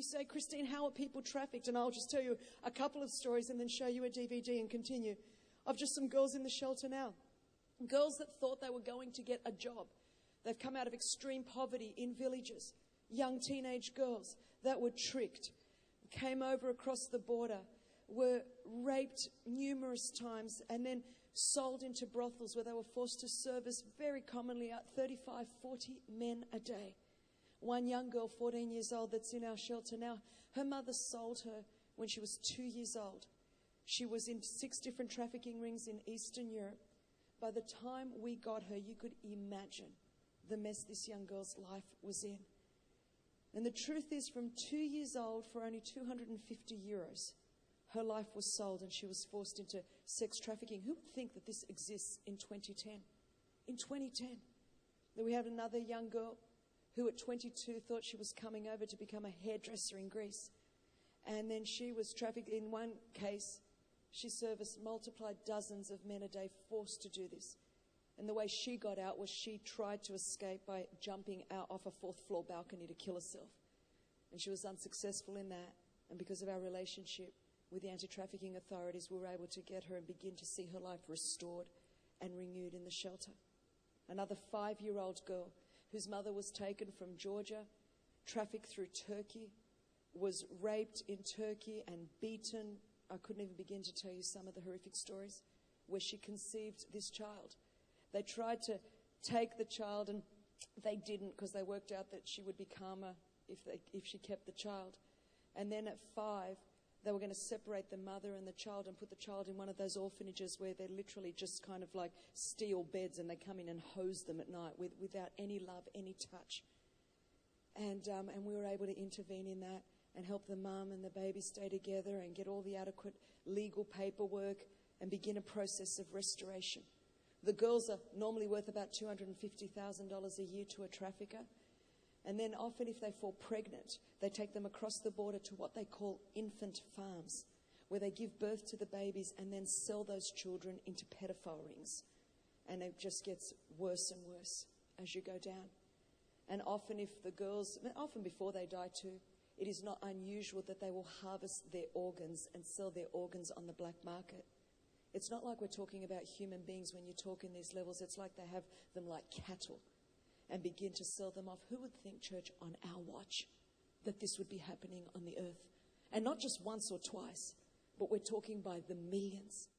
You say, Christine, how are people trafficked? And I'll just tell you a couple of stories and then show you a DVD and continue of just some girls in the shelter now. Girls that thought they were going to get a job. They've come out of extreme poverty in villages. Young teenage girls that were tricked, came over across the border, were raped numerous times, and then sold into brothels where they were forced to service very commonly 35, 40 men a day. One young girl, 14 years old, that's in our shelter now, her mother sold her when she was 2 years old. She was in 6 different trafficking rings in Eastern Europe. By the time we got her, you could imagine the mess this young girl's life was in. And the truth is, from 2 years old, for only 250 euros, her life was sold and she was forced into sex trafficking. Who would think that this exists in 2010? In 2010, that we have another young girl who at 22 thought she was coming over to become a hairdresser in Greece. And then she was trafficked. In one case, she serviced multiplied dozens of men a day forced to do this. And the way she got out was she tried to escape by jumping out off a 4th floor balcony to kill herself. And she was unsuccessful in that. And because of our relationship with the anti-trafficking authorities, we were able to get her and begin to see her life restored and renewed in the shelter. Another 5-year-old girl whose mother was taken from Georgia, trafficked through Turkey, was raped in Turkey and beaten. I couldn't even begin to tell you some of the horrific stories where she conceived this child. They tried to take the child and they didn't, because they worked out that she would be calmer if she kept the child. And then at 5, they were going to separate the mother and the child and put the child in one of those orphanages where they literally just kind of like steel beds and they come in and hose them at night without any love, any touch. And we were able to intervene in that and help the mum and the baby stay together and get all the adequate legal paperwork and begin a process of restoration. The girls are normally worth about $250,000 a year to a trafficker. And then often if they fall pregnant, they take them across the border to what they call infant farms, where they give birth to the babies and then sell those children into pedophile rings. And it just gets worse and worse as you go down. And often often before they die too, it is not unusual that they will harvest their organs and sell their organs on the black market. It's not like we're talking about human beings when you talk in these levels. It's like they have them like cattle and begin to sell them off. Who would think, church, on our watch, that this would be happening on the earth? And not just once or twice, but we're talking by the millions.